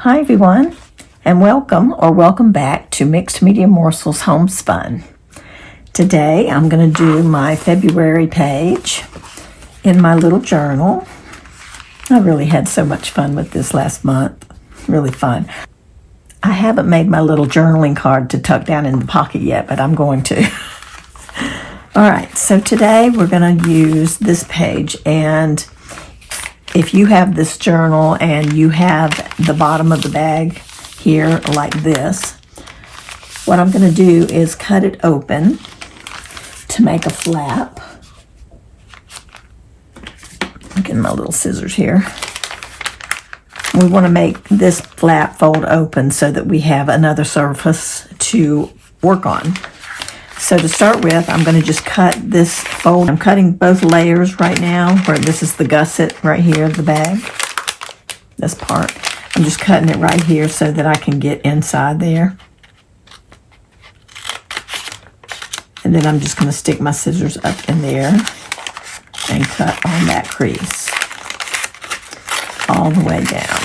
Hi everyone, and welcome back to Mixed Media Morsels Homespun. Today I'm going to do my February page in my little journal. I really had so much fun with this last month, really fun. I haven't made my little journaling card to tuck down in the pocket yet, but I'm going to. Alright, so today we're going to use this page, and if you have this journal and you have the bottom of the bag here like this, what I'm going to do is cut it open to make a flap. I'm getting my little scissors here. We want to make this flap fold open so that we have another surface to work on. So to start with, I'm going to just cut this fold. I'm cutting both layers right now, where this is the gusset right here of the bag, this part. I'm just cutting it right here so that I can get inside there. And then I'm just going to stick my scissors up in there and cut on that crease all the way down.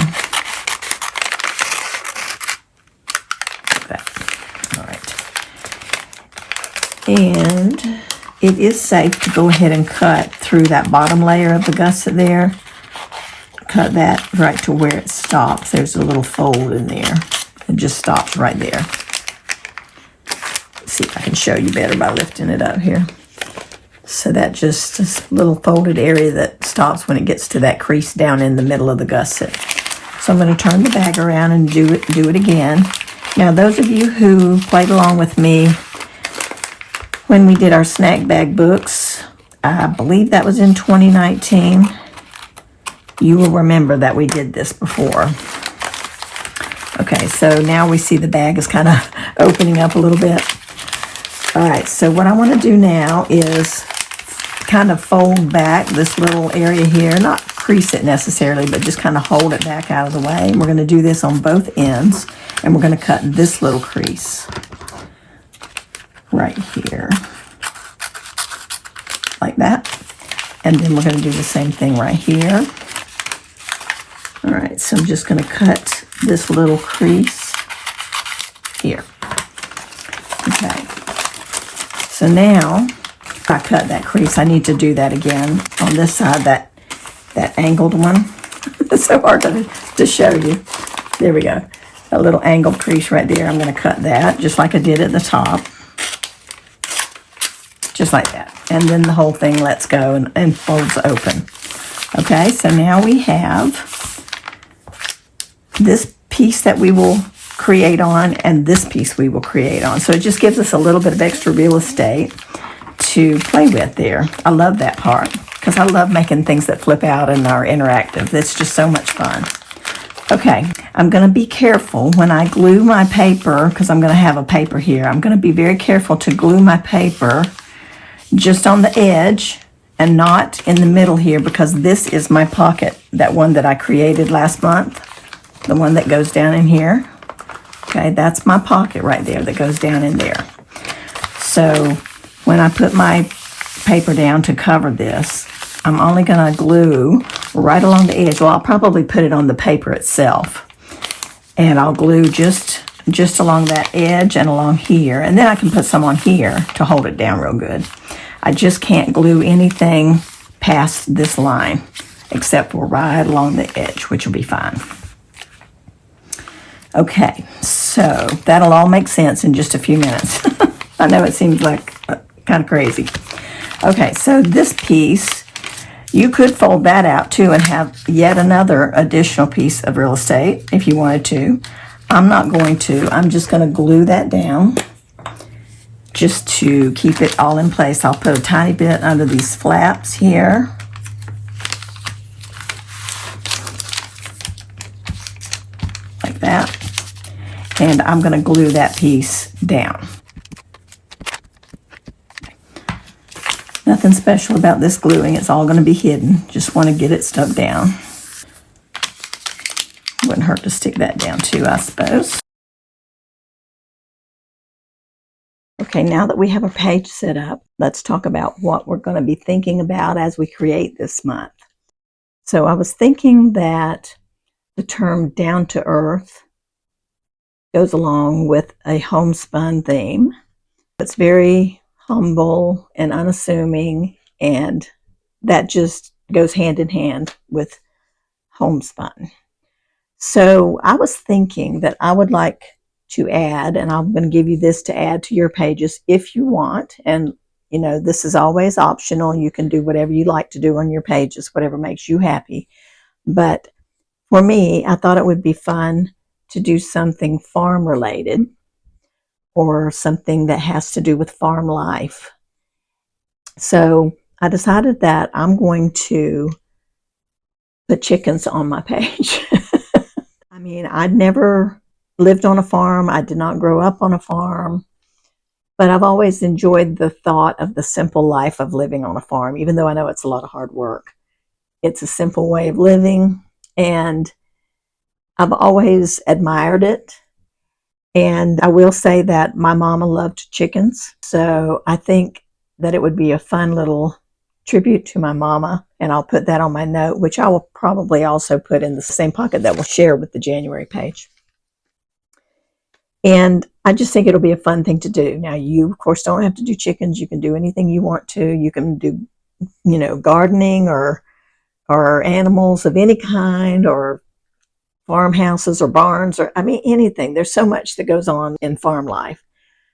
And it is safe to go ahead and cut through that bottom layer of the gusset there. Cut that right to where it stops. There's a little fold in there. It just stops right there. Let's see if I can show you better by lifting it up here. So that just this little folded area that stops when it gets to that crease down in the middle of the gusset. So I'm going to turn the bag around and do it again. Now those of you who played along with me when we did our snack bag books, I believe that was in 2019. You will remember that we did this before. Okay, so now we see the bag is kind of opening up a little bit. All right, so what I want to do now is kind of fold back this little area here, not crease it necessarily, but just kind of hold it back out of the way. And we're going to do this on both ends, and we're going to cut this little crease right here, like that. And then we're going to do the same thing right here. All right, so I'm just going to cut this little crease here. Okay, so now if I cut that crease, I need to do that again on this side, that angled one. It's so hard to show you. There we go. A little angled crease right there. I'm going to cut that just like I did at the top. Just like that. And then the whole thing lets go and folds open. Okay, so now we have this piece that we will create on and this piece we will create on. So it just gives us a little bit of extra real estate to play with there. I love that part because I love making things that flip out and are interactive. It's just so much fun. Okay, I'm going to be careful when I glue my paper, because I'm going to have a paper here. I'm going to be very careful to glue my paper just on the edge and not in the middle here, because this is my pocket, that one that I created last month, the one that goes down in here. Okay, that's my pocket right there that goes down in there. So when I put my paper down to cover this, I'm only going to glue right along the edge. Well, I'll probably put it on the paper itself, and I'll glue just along that edge and along here, and then I can put some on here to hold it down real good. I just can't glue anything past this line except for right along the edge, which will be fine. Okay, so that'll all make sense in just a few minutes. I know it seems like kind of crazy. Okay, so this piece, you could fold that out too and have yet another additional piece of real estate if you wanted to. I'm not going to. I'm just going to glue that down just to keep it all in place. I'll put a tiny bit under these flaps here. Like that. And I'm going to glue that piece down. Nothing special about this gluing. It's all going to be hidden. Just want to get it stuck down. Wouldn't hurt to stick that down too, I suppose. Okay, now that we have a page set up, let's talk about what we're going to be thinking about as we create this month. So I was thinking that the term down to earth goes along with a homespun theme. It's very humble and unassuming, and that just goes hand in hand with homespun. So I was thinking that I would like to add, and I'm going to give you this to add to your pages if you want. And, you know, this is always optional. You can do whatever you like to do on your pages, whatever makes you happy. But for me, I thought it would be fun to do something farm related or something that has to do with farm life. So I decided that I'm going to put chickens on my page. I mean, I'd never lived on a farm. I did not grow up on a farm, but I've always enjoyed the thought of the simple life of living on a farm, even though I know it's a lot of hard work. It's a simple way of living, and I've always admired it. And I will say that my mama loved chickens, so I think that it would be a fun little tribute to my mama, and I'll put that on my note, which I will probably also put in the same pocket that we'll share with the January page. And I just think it'll be a fun thing to do. Now, you, of course, don't have to do chickens. You can do anything you want to. You can do, you know, gardening or animals of any kind, or farmhouses or barns, or I mean, anything. There's so much that goes on in farm life.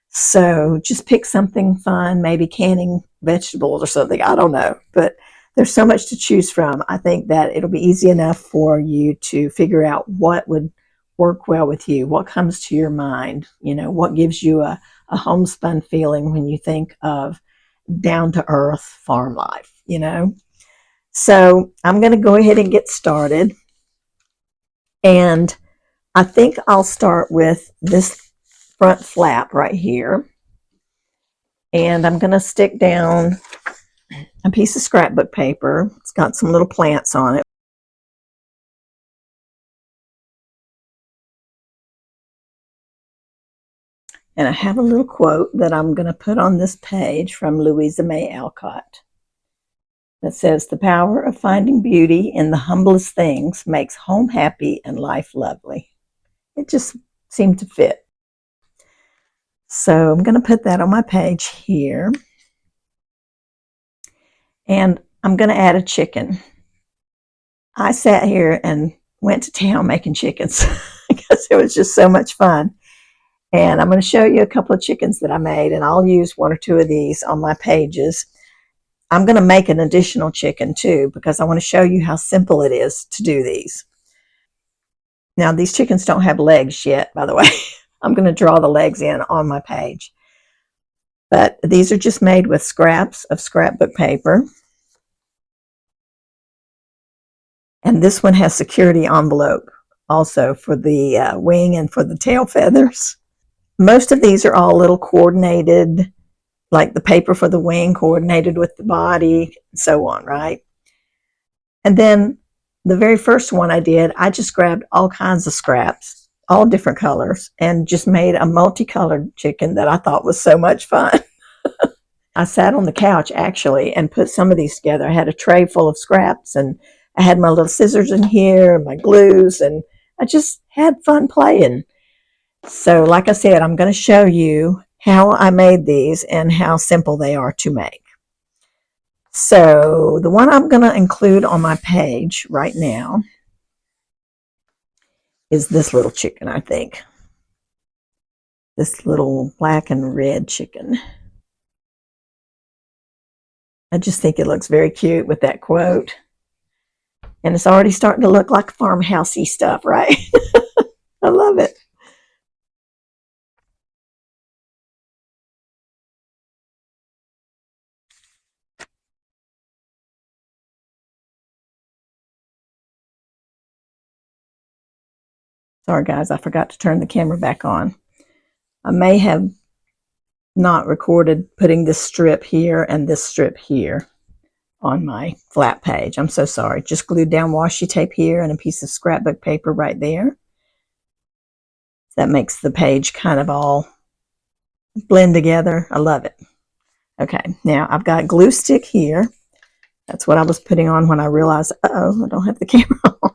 So just pick something fun, maybe canning vegetables or something. I don't know, but there's so much to choose from. I think that it'll be easy enough for you to figure out what would work well with you, what comes to your mind, you know, what gives you a homespun feeling when you think of down to earth farm life, you know. So I'm going to go ahead and get started. And I think I'll start with this front flap right here. And I'm going to stick down a piece of scrapbook paper. It's got some little plants on it. And I have a little quote that I'm going to put on this page from Louisa May Alcott that says, "The power of finding beauty in the humblest things makes home happy and life lovely." It just seemed to fit. So I'm going to put that on my page here. And I'm going to add a chicken. I sat here and went to town making chickens because it was just so much fun. And I'm going to show you a couple of chickens that I made, and I'll use one or two of these on my pages. I'm going to make an additional chicken too, because I want to show you how simple it is to do these. Now, these chickens don't have legs yet, by the way. I'm going to draw the legs in on my page. But these are just made with scraps of scrapbook paper. And this one has security envelope also for the wing and for the tail feathers. Most of these are all a little coordinated, like the paper for the wing coordinated with the body, and so on, right? And then the very first one I did, I just grabbed all kinds of scraps, all different colors, and just made a multicolored chicken that I thought was so much fun. I sat on the couch, actually, and put some of these together. I had a tray full of scraps, and I had my little scissors in here, my glues, and I just had fun playing. So like I said, I'm going to show you how I made these and how simple they are to make. So the one I'm going to include on my page right now is this little chicken, I think. This little black and red chicken. I just think it looks very cute with that quote. And it's already starting to look like farmhousey stuff, right? I love it. Sorry, guys, I forgot to turn the camera back on. I may have not recorded putting this strip here and this strip here on my flat page. I'm so sorry. Just glued down washi tape here and a piece of scrapbook paper right there. That makes the page kind of all blend together. I love it. Okay, now I've got glue stick here. That's what I was putting on when I realized, uh-oh, I don't have the camera on.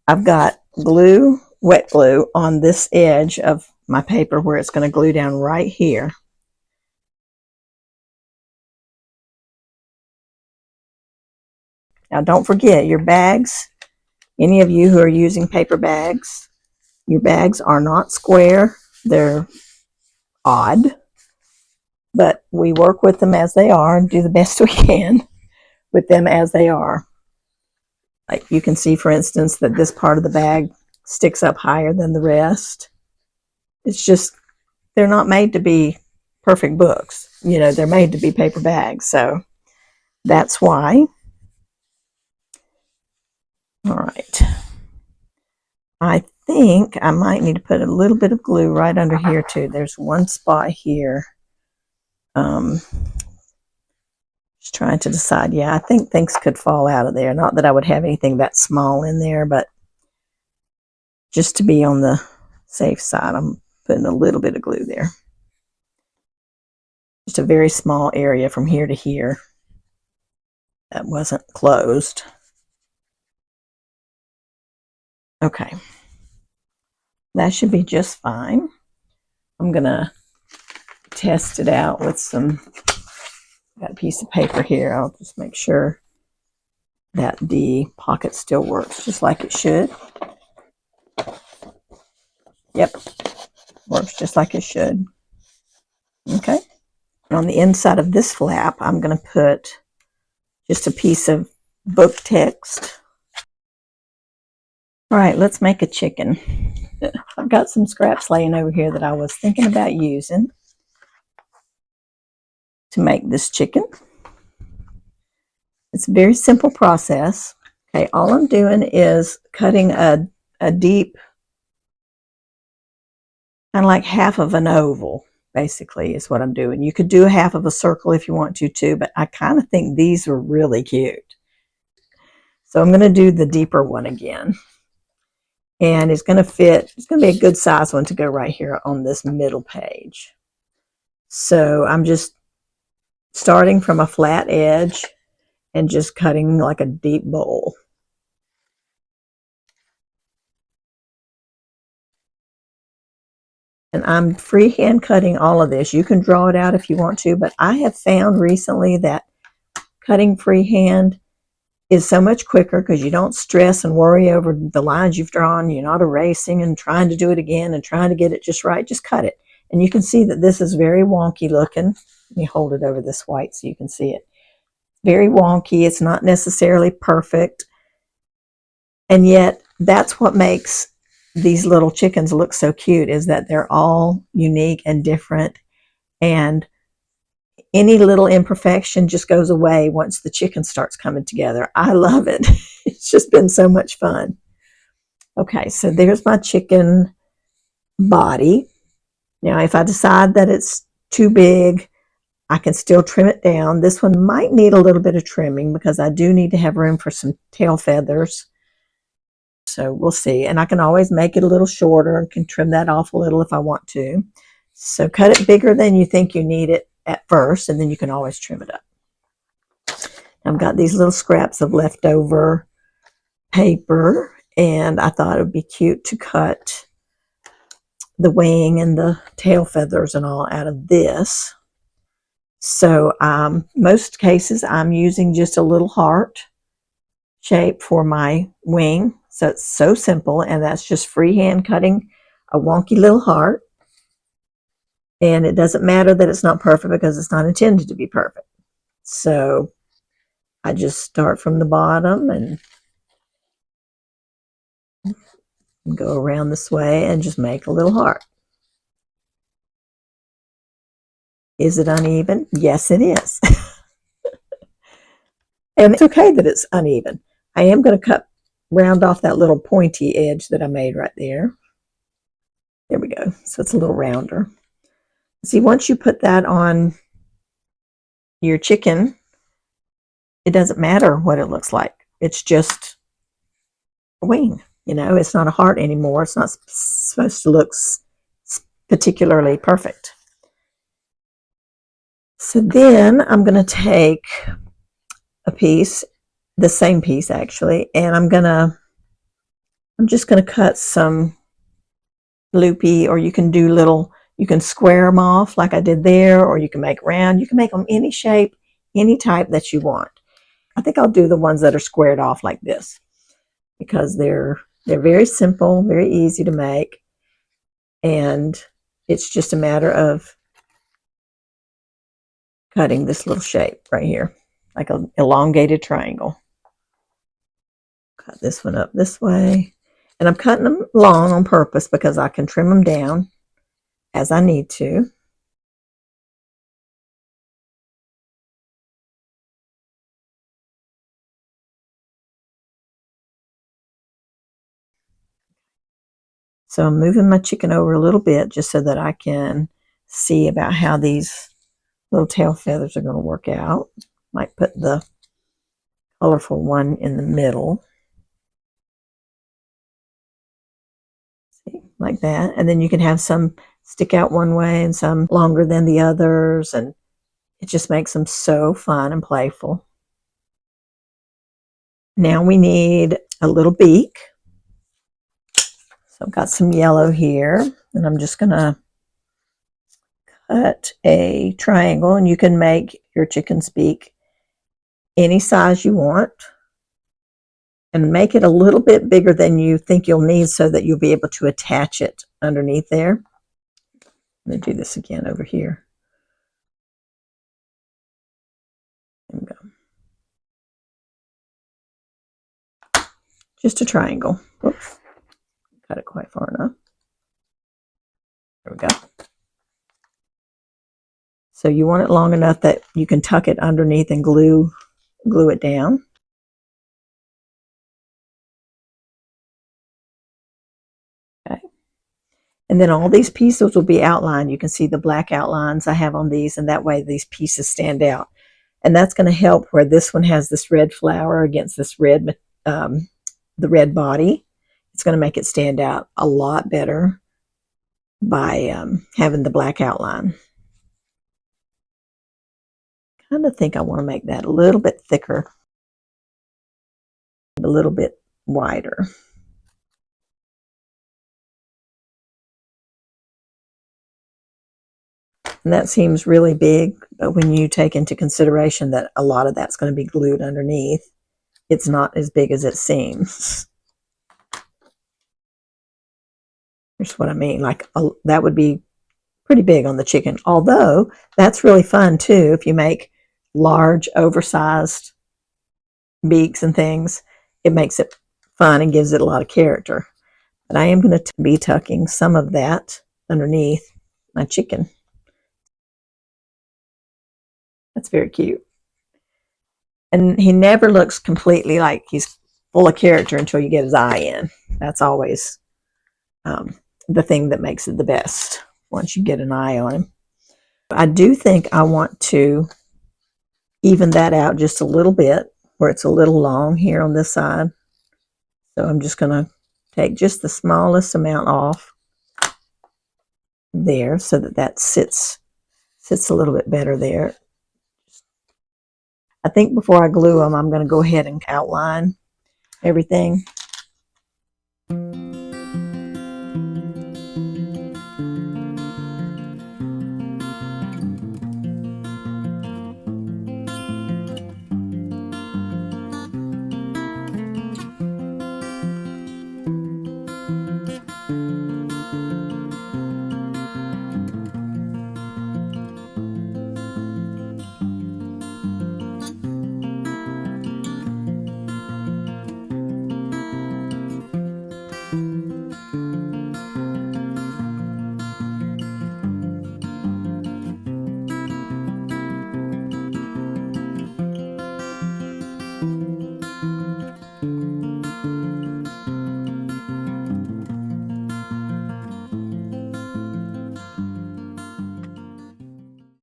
I've got glue, wet glue, on this edge of my paper where it's going to glue down right here. Now don't forget your bags, any of you who are using paper bags, your bags are not square, they're odd, but we work with them as they are and do the best we can with them as they are. Like you can see, for instance, that this part of the bag sticks up higher than the rest. It's just, they're not made to be perfect books. You know, they're made to be paper bags. So that's why. All right. I think I might need to put a little bit of glue right under here too. There's one spot here. Just trying to decide. Yeah, I think things could fall out of there. Not that I would have anything that small in there, but just to be on the safe side, I'm putting a little bit of glue there. Just a very small area from here to here that wasn't closed. Okay. That should be just fine. I'm going to test it out with some, got a piece of paper here. I'll just make sure that the pocket still works just like it should. Yep, works just like it should. Okay. And on the inside of this flap, I'm going to put just a piece of book text. All right, let's make a chicken. I've got some scraps laying over here that I was thinking about using to make this chicken. It's a very simple process. Okay, all I'm doing is cutting a deep, kind of like half of an oval, basically, is what I'm doing. You could do a half of a circle if you want to too, but I kind of think these are really cute. So I'm going to do the deeper one again. And it's going to fit, it's going to be a good size one to go right here on this middle page. So I'm just starting from a flat edge and just cutting like a deep bowl. And I'm freehand cutting all of this. You can draw it out if you want to, but I have found recently that cutting freehand is so much quicker because you don't stress and worry over the lines you've drawn. You're not erasing and trying to do it again and trying to get it just right. Just cut it. And you can see that this is very wonky looking. Let me hold it over this white so you can see it. Very wonky. It's not necessarily perfect. And yet that's what makes these little chickens look so cute, is that they're all unique and different. And any little imperfection just goes away once the chicken starts coming together. I love it. It's just been so much fun. Okay, so there's my chicken body. Now, if I decide that it's too big, I can still trim it down. This one might need a little bit of trimming because I do need to have room for some tail feathers. So we'll see. And I can always make it a little shorter and can trim that off a little if I want to. So cut it bigger than you think you need it at first, and then you can always trim it up. I've got these little scraps of leftover paper, and I thought it would be cute to cut the wing and the tail feathers and all out of this. So most cases I'm using just a little heart shape for my wing. So it's so simple, and that's just freehand cutting a wonky little heart. And it doesn't matter that it's not perfect because it's not intended to be perfect. So I just start from the bottom and go around this way and just make a little heart. Is it uneven? Yes, it is. And it's okay that it's uneven. I am going to round off that little pointy edge that I made right there. There we go. So it's a little rounder. See, once you put that on your chicken, it doesn't matter what it looks like. It's just a wing. You know, it's not a heart anymore. It's not supposed to look particularly perfect. So then I'm going to take a piece, the same piece actually, and I'm going to I'm just going to cut some loopy, or you can do little, you can square them off like I did there, or you can make round. You can make them any shape, any type that you want. I think I'll do the ones that are squared off like this because they're very simple, very easy to make, and it's just a matter of cutting this little shape right here, like an elongated triangle. Cut this one up this way, and I'm cutting them long on purpose because I can trim them down as I need to. So I'm moving my chicken over a little bit just so that I can see about how these little tail feathers are going to work out. Might put the colorful one in the middle. See, like that. And then you can have some stick out one way and some longer than the others, and it just makes them so fun and playful. Now we need a little beak. So I've got some yellow here, and I'm just going to cut a triangle, and you can make your chicken's beak any size you want, and make it a little bit bigger than you think you'll need so that you'll be able to attach it underneath there. Let me do this again over here. There we go. Just a triangle. Whoops. Cut it quite far enough. There we go. So you want it long enough that you can tuck it underneath and glue it down. Okay. And then all these pieces will be outlined. You can see the black outlines I have on these, and that way these pieces stand out. And that's going to help where this one has this red flower against this red, the red body. It's going to make it stand out a lot better by having the black outline. I kind of think I want to make that a little bit thicker, a little bit wider. And that seems really big, but when you take into consideration that a lot of that's going to be glued underneath, it's not as big as it seems. Here's what I mean. Like that would be pretty big on the chicken, although that's really fun too. If you make large, oversized beaks and things, it makes it fun and gives it a lot of character. But I am going to be tucking some of that underneath my chicken. That's very cute. And he never looks completely like he's full of character until you get his eye in. That's always the thing that makes it the best, once you get an eye on him. I do think I want to even that out just a little bit, where it's a little long here on this side. So I'm just going to take just the smallest amount off there so that that sits a little bit better there. I think before I glue them, I'm going to go ahead and outline everything.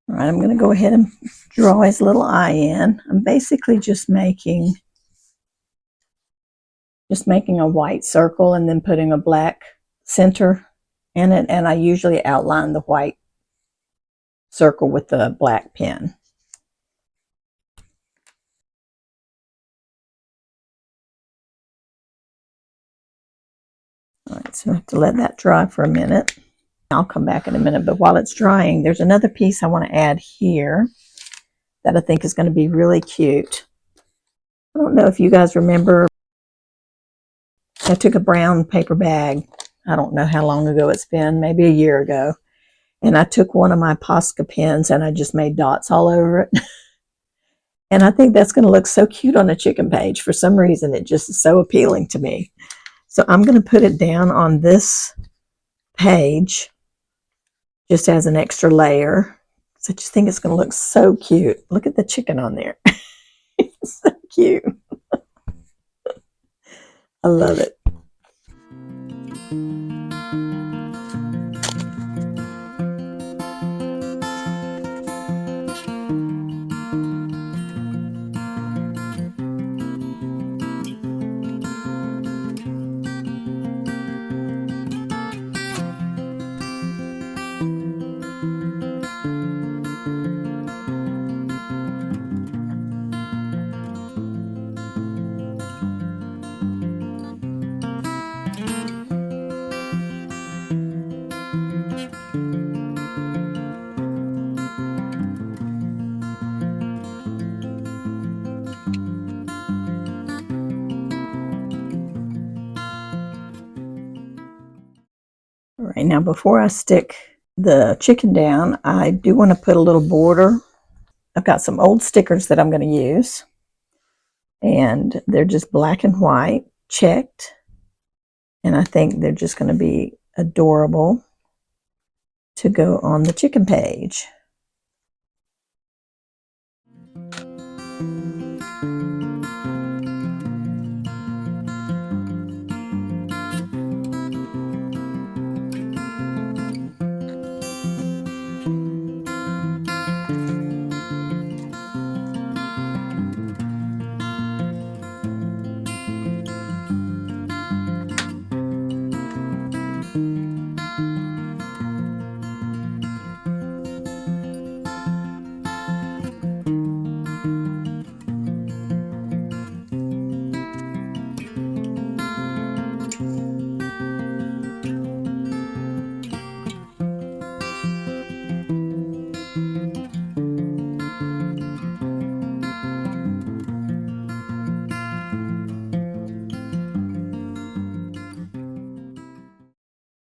All right, I'm going to go ahead and draw his little eye in. I'm basically just making a white circle and then putting a black center in it, and I usually outline the white circle with the black pen. So I have to let that dry for a minute. I'll come back in a minute, but while it's drying, there's another piece I want to add here that I think is going to be really cute. I don't know if you guys remember, I took a brown paper bag. I don't know how long ago it's been, maybe a year ago. And I took one of my Posca pens and I just made dots all over it. And I think that's going to look so cute on a chicken page. For some reason, it just is so appealing to me. So I'm going to put it down on this page just as an extra layer. So I just think it's going to look so cute. Look at the chicken on there. It's so cute. I love it. All right, now before I stick the chicken down, I do want to put a little border. I've got some old stickers that I'm going to use, and they're just black and white, checked, and I think they're just going to be adorable to go on the chicken page.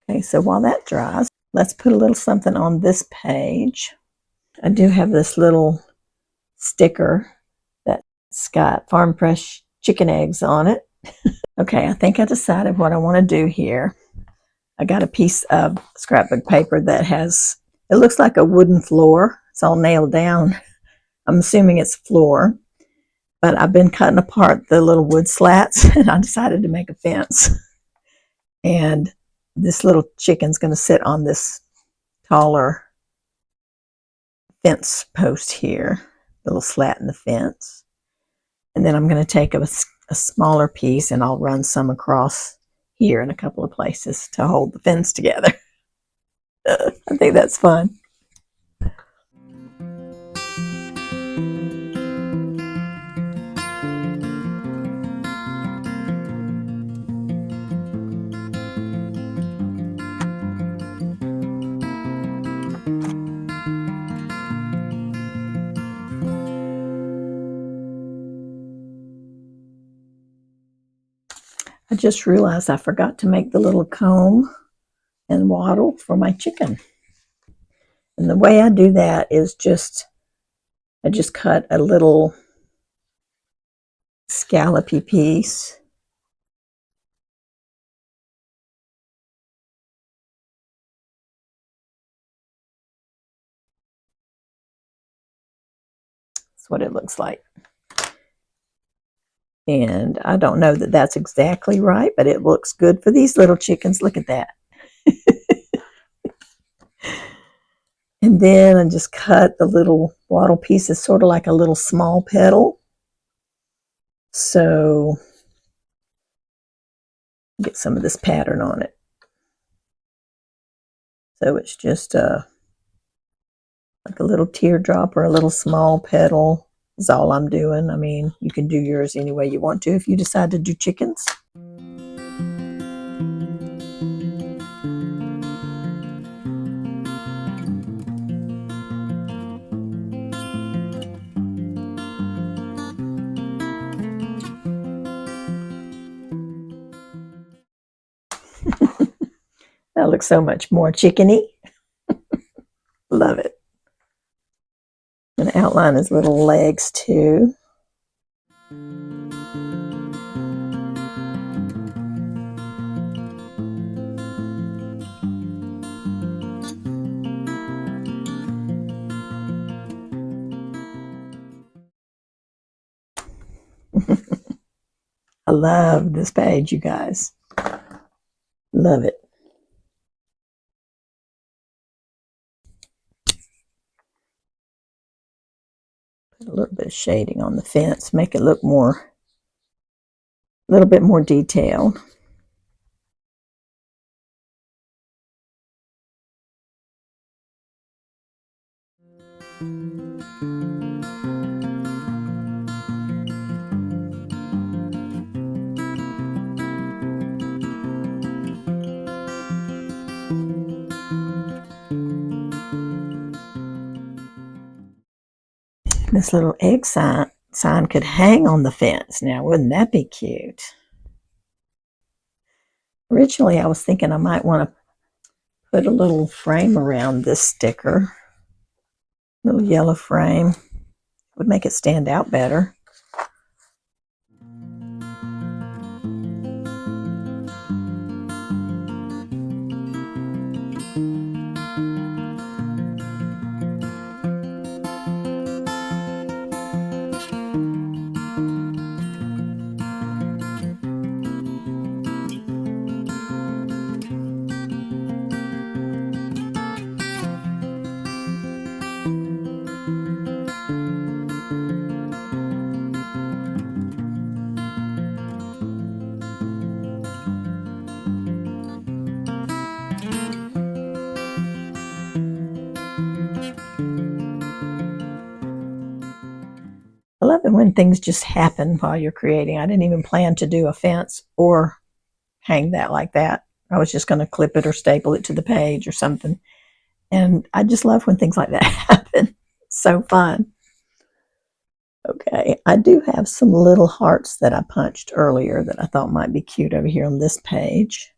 Okay, so while that dries, let's put a little something on this page. I do have this little sticker that's got farm fresh chicken eggs on it. Okay, I think I decided what I want to do here. I got a piece of scrapbook paper that has, it looks like a wooden floor. It's all nailed down. I'm assuming it's floor, but I've been cutting apart the little wood slats and I decided to make a fence. And this little chicken's going to sit on this taller fence post here, little slat in the fence. And then I'm going to take a smaller piece and I'll run some across here in a couple of places to hold the fence together. I think that's fun. I just realized I forgot to make the little comb and wattle for my chicken. And the way I do that is I just cut a little scallopy piece. That's what it looks like. And I don't know that that's exactly right, but it looks good for these little chickens. Look at that. And then I just cut the little wattle pieces, sort of like a little small petal. So get some of this pattern on it. So it's just like a little teardrop or a little small petal is all I'm doing. I mean, you can do yours any way you want to if you decide to do chickens. That looks so much more chickeny. Love it. I'm going to outline his little legs too. I love this page, you guys. Love it. Put a little bit of shading on the fence, make it look more, a little bit more detailed. This little egg sign could hang on the fence. Now, wouldn't that be cute? Originally, I was thinking I might want to put a little frame around this sticker. Little yellow frame. Would make it stand out better. I love it when things just happen while you're creating. I didn't even plan to do a fence or hang that like that. I was just going to clip it or staple it to the page or something. And I just love when things like that happen. It's so fun. Okay, I do have some little hearts that I punched earlier that I thought might be cute over here on this page.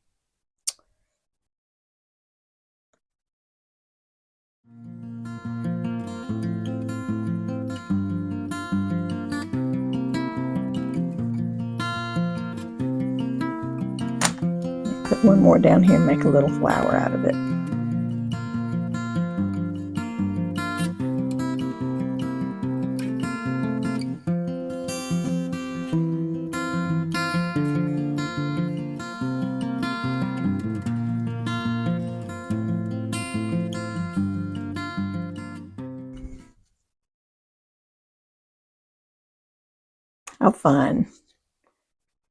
Put one more down here and make a little flower out of it. How fun.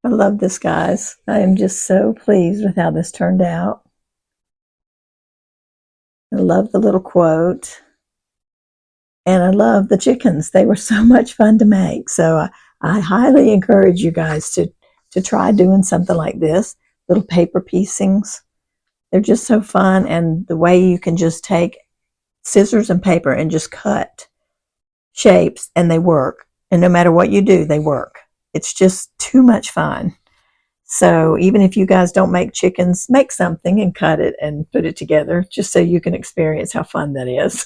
I love this, guys. I am just so pleased with how this turned out. I love the little quote. And I love the chickens. They were so much fun to make. So I highly encourage you guys to try doing something like this. Little paper piecings. They're just so fun. And the way you can just take scissors and paper and just cut shapes and they work. And no matter what you do, they work. It's just too much fun. So even if you guys don't make chickens, make something and cut it and put it together just so you can experience how fun that is.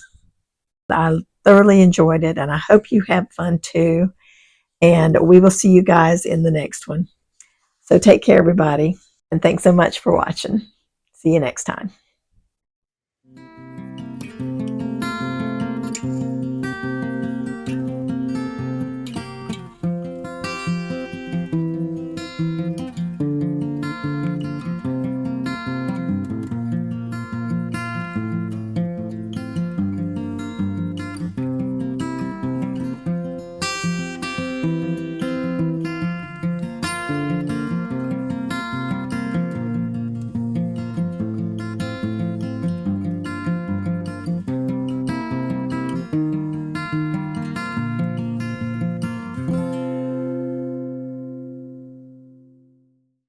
I thoroughly enjoyed it and I hope you have fun too. And we will see you guys in the next one. So take care, everybody. And thanks so much for watching. See you next time.